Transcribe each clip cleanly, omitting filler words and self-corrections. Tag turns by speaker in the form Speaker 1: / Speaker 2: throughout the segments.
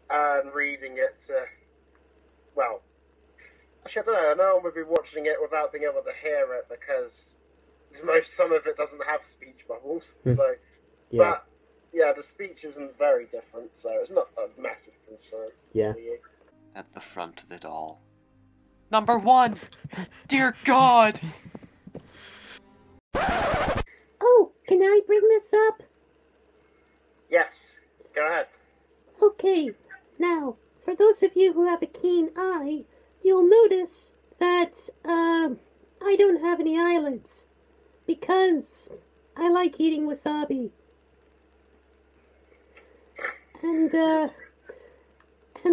Speaker 1: and reading it. Well, actually, I don't know. No one would be watching it without being able to hear it because some of it doesn't have speech bubbles. So,
Speaker 2: Yeah.
Speaker 1: but yeah, the speech isn't very different, so it's not a massive concern.
Speaker 2: Yeah.
Speaker 1: For you.
Speaker 3: At the front of it all. Number 1! Dear God!
Speaker 4: Oh, can I bring this up?
Speaker 1: Yes, go ahead.
Speaker 4: Okay, now, for those of you who have a keen eye, you'll notice that, I don't have any eyelids. Because I like eating wasabi. And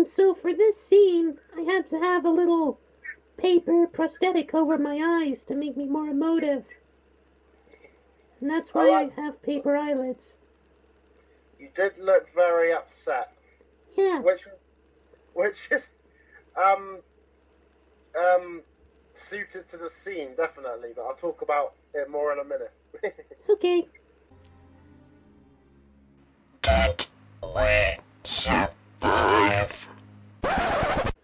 Speaker 4: so for this scene, I had to have a little paper prosthetic over my eyes to make me more emotive. And that's why I have paper eyelids.
Speaker 1: You did look very upset.
Speaker 4: Yeah.
Speaker 1: Which is suited to the scene, definitely, but I'll talk about it more in a minute.
Speaker 4: Okay.
Speaker 5: Did we survive?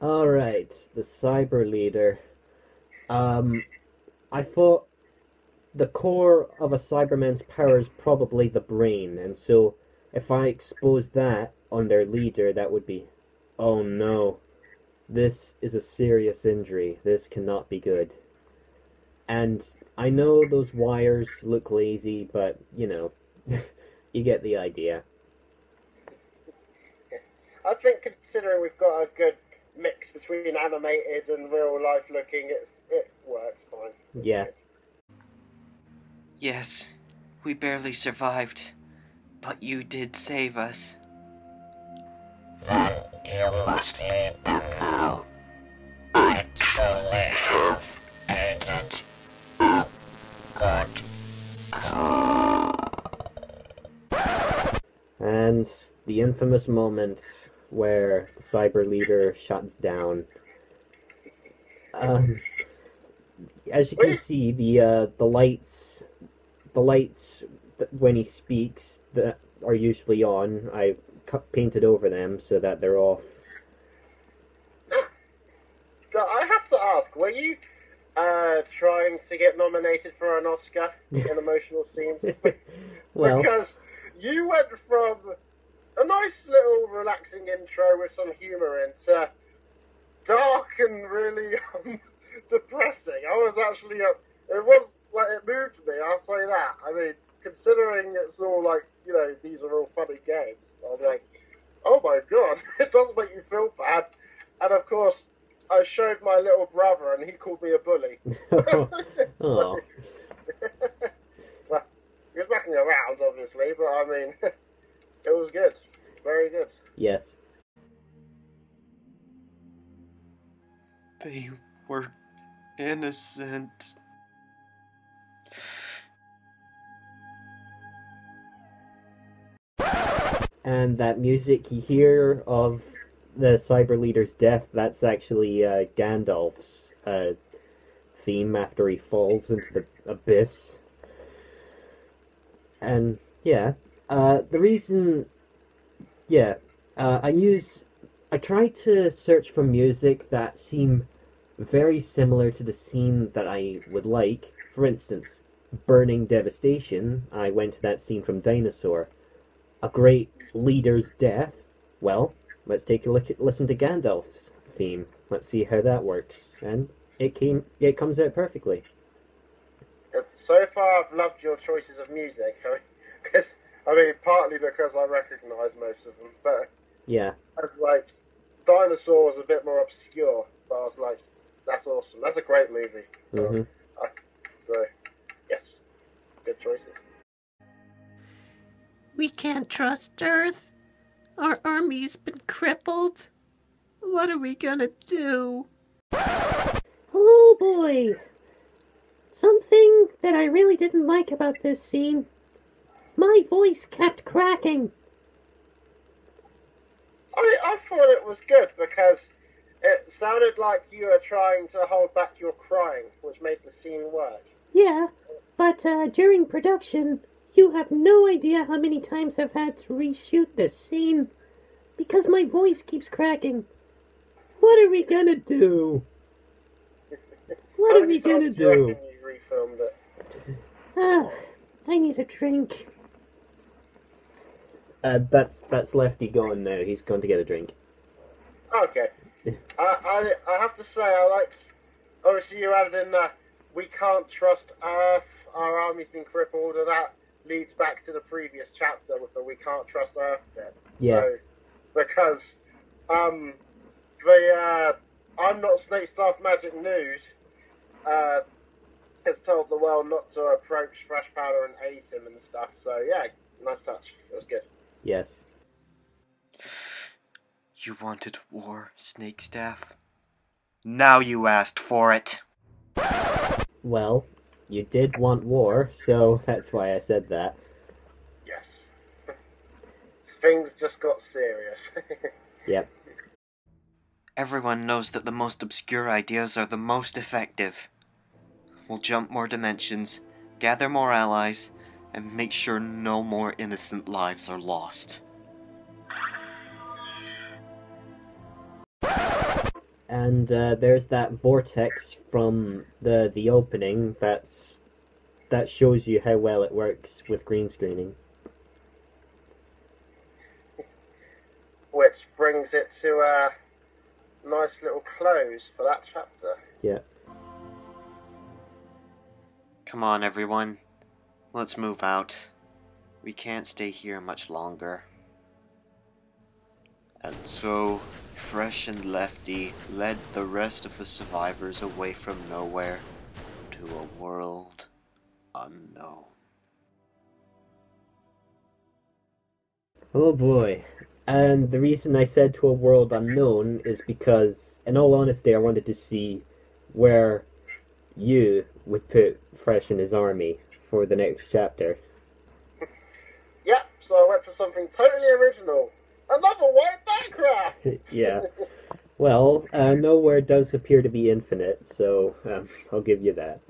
Speaker 2: Alright, the cyber leader. I thought the core of a Cyberman's power is probably the brain, and so if I expose that on their leader, that would be... Oh no. This is a serious injury. This cannot be good. And I know those wires look lazy, but, you know, you get the idea.
Speaker 1: I think considering we've got a good mix between animated and real life looking, it works fine.
Speaker 2: Yeah.
Speaker 3: Yes, we barely survived, but you did save us.
Speaker 5: Then you must lead them now. I truly have aided a good cause.
Speaker 2: And the infamous moment where the cyber leader shuts down. As you can see, the lights when he speaks that are usually on, I painted over them so that they're off.
Speaker 1: So I have to ask, were you trying to get nominated for an Oscar in emotional scenes?
Speaker 2: Well,
Speaker 1: because you went from a nice little relaxing intro with some humour in to dark and really depressing. I was actually, it moved me, I'll say that. I mean, considering it's all like, you know, these are all funny games, I was like, oh my god, it does make you feel bad. And of course, I showed my little brother and he called me a bully.
Speaker 2: oh.
Speaker 1: Well, he was backing around, obviously, but I mean, it was good. Very good.
Speaker 2: Yes.
Speaker 3: They were innocent.
Speaker 2: And that music you hear of the cyber leader's death, that's actually Gandalf's theme after he falls into the abyss. And yeah, the reason, yeah, I try to search for music that seem very similar to the scene that I would like. For instance, Burning Devastation, I went to that scene from Dinosaur. A great leader's death, well, let's take a listen to Gandalf's theme. Let's see how that works. And it comes out perfectly.
Speaker 1: So far, I've loved your choices of music. I mean, partly because I recognise most of them, but
Speaker 2: yeah,
Speaker 1: as like Dinosaur was a bit more obscure, but I was like, that's awesome. That's a great movie.
Speaker 2: Mm-hmm.
Speaker 1: So, yes, good choices.
Speaker 4: We can't trust Earth. Our army's been crippled. What are we gonna do? Oh boy! Something that I really didn't like about this scene. My voice kept cracking.
Speaker 1: I thought it was good because it sounded like you were trying to hold back your crying, which made the scene work.
Speaker 4: Yeah, but during production, you have no idea how many times I've had to reshoot this scene. Because my voice keeps cracking. What are we gonna do? What
Speaker 1: How
Speaker 4: are we
Speaker 1: many times
Speaker 4: gonna
Speaker 1: do you
Speaker 4: do?
Speaker 1: reckon you refilmed it?
Speaker 4: Ah, I need a drink.
Speaker 2: That's Lefty gone now. He's gone to get a drink.
Speaker 1: Okay. I have to say, I like. Obviously, you added in we can't trust Earth, our army's been crippled, and that leads back to the previous chapter with the we can't trust Earth bit.
Speaker 2: Yeah.
Speaker 1: So, because, I'm not snakestaff magic news, has told the world not to approach Fresh Powder and aid him and stuff, so yeah, nice touch. It was good.
Speaker 2: Yes.
Speaker 3: You wanted war, snakestaff? Now you asked for it.
Speaker 2: Well, you did want war, so that's why I said that.
Speaker 1: Yes. Things just got serious.
Speaker 2: Yep.
Speaker 3: Everyone knows that the most obscure ideas are the most effective. We'll jump more dimensions, gather more allies, and make sure no more innocent lives are lost.
Speaker 2: And there's that vortex from the opening that shows you how well it works with green screening.
Speaker 1: Which brings it to a nice little close for that chapter.
Speaker 2: Yeah.
Speaker 3: Come on, everyone. Let's move out. We can't stay here much longer. And so, Fresh and Lefty led the rest of the survivors away from nowhere to a world unknown.
Speaker 2: Oh boy. And the reason I said to a world unknown is because, in all honesty, I wanted to see where you would put Fresh and his army for the next chapter.
Speaker 1: Yep, so I went for something totally original. Another white background!
Speaker 2: Yeah. Well, nowhere does appear to be infinite, so I'll give you that.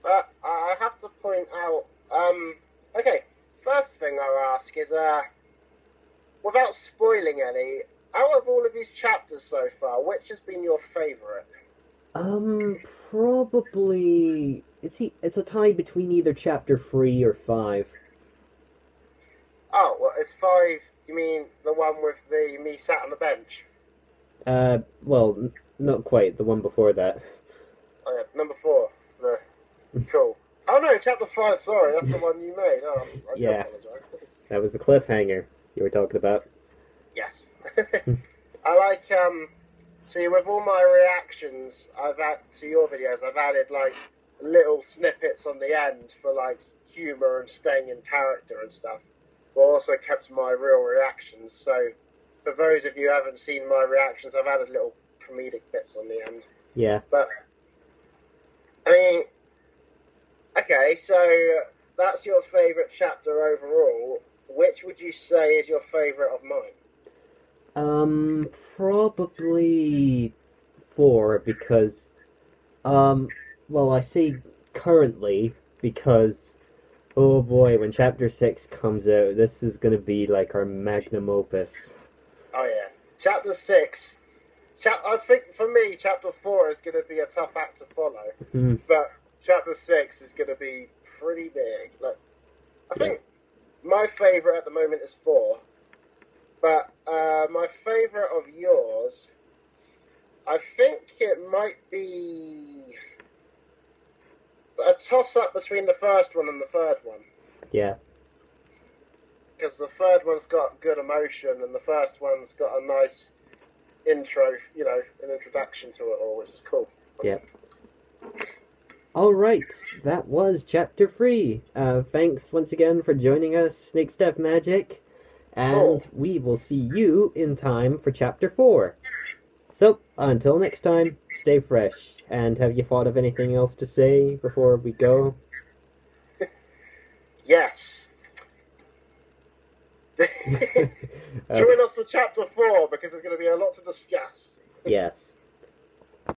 Speaker 1: But I have to point out, okay, first thing I'll ask is, without spoiling any, out of all of these chapters so far, which has been your favourite?
Speaker 2: Probably it's a tie between either chapter 3 or 5.
Speaker 1: Oh, well, is 5, you mean the one with the me sat on the bench?
Speaker 2: Well, not quite. The one before that.
Speaker 1: Oh yeah, number 4. Cool. Oh no, chapter 5, sorry, that's the one you made. Oh, I do
Speaker 2: Yeah.
Speaker 1: apologise.
Speaker 2: That was the cliffhanger you were talking about.
Speaker 1: Yes. I like, see, with all my reactions to your videos, I've added, like, little snippets on the end for, like, humour and staying in character and stuff. But also kept my real reactions, so for those of you who haven't seen my reactions, I've added little comedic bits on the end.
Speaker 2: Yeah.
Speaker 1: But, I mean, okay, so that's your favourite chapter overall. Which would you say is your favourite of mine?
Speaker 2: Probably 4 because, well, I say currently because, oh boy, when chapter 6 comes out, this is gonna be like our magnum opus.
Speaker 1: Oh yeah, chapter 6. I think for me, chapter 4 is going to be a tough act to follow, but chapter 6 is going to be pretty big. Like, I think my favourite at the moment is 4, but my favourite of yours, I think it might be a toss-up between the first one and the third one.
Speaker 2: Yeah.
Speaker 1: Because the third one's got good emotion, and the first one's got a nice intro, you know, an introduction to it all, which is cool.
Speaker 2: Yeah. Alright, that was chapter 3. Thanks once again for joining us, snakestaff magic, and we will see you in time for chapter 4. So, until next time, stay fresh. And have you thought of anything else to say before we go?
Speaker 1: Yes. Join us for chapter 4, because there's going to be a lot to discuss.
Speaker 2: Yes.